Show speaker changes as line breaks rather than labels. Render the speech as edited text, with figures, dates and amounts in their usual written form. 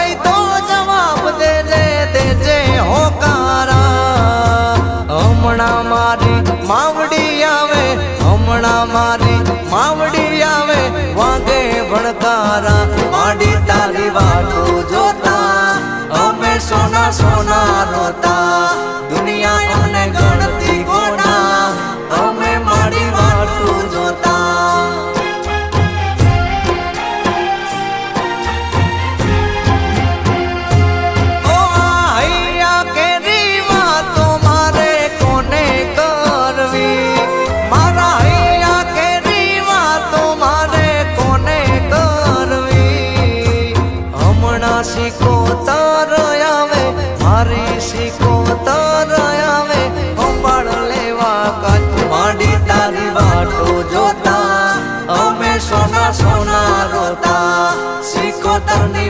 હોય તો જવાબ દેજે દેજે હોકારા હમણાં મારી માવડી આવે હમણાં મારી માવડી આવે વાગે ભણકારા માડી તારી વાટો જોતા અમે સોના સોના રોતા દુનિયા અમને ગણતી ગોડા અમે માડી વાટો જોતા શીખો તર આવે મારી શીખો તર આવે સંભાળ લેવા કાચ માડી તારી વાટો જોતા અમે સોના સોના રોતા શીખો તરની